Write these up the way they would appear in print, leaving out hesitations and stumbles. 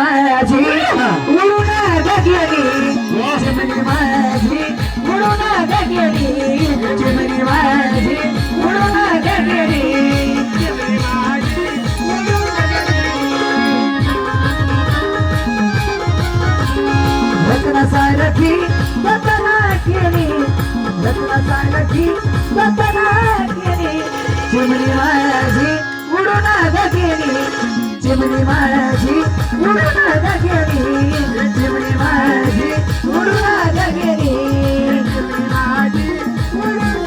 माझी उडून गेली चिमणी माझी उडून गेली चिमणी माझी उडून गेली चिमणी माझी उडून गेली रत्नासारखी स्वतःला केली रत्नासारखी स्वतःला केली चिमणी माझी उडून गेली चिमणी माझी उडून गेली चिमणी माझी उडून गेली चिमणी माझी उडून गेली चिमणी माझी उडून गेली चिमणी माझी उडून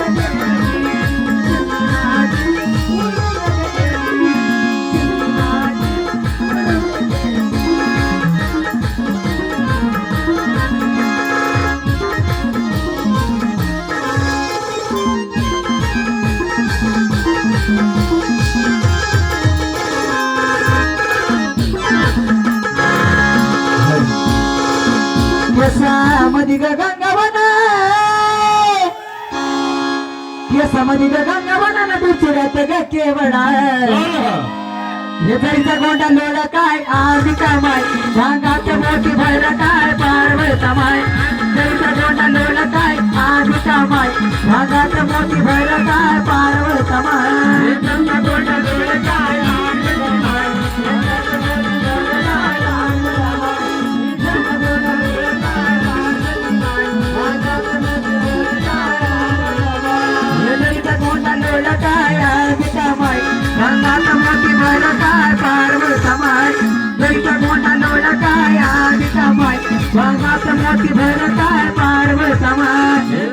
यसामधी गंगावन यसामधी गंगावन दुसऱ्यात ग केवडा येचा गोंडा लोळ काय आधी काय माय भांगात मोठी भैर काय पारवता माय येचा गोंडा लोळ काय आधी काय माय भांगात मोठी भैर काय पारवता माय येचा गोंडा लोळ काय आधी काय माय काय आदिता माय भांगात मोठी भैर काय पारवता माय येचा गोंडा लोळ काय आदिता माय भांगात मोठी भैर काय पारवता माय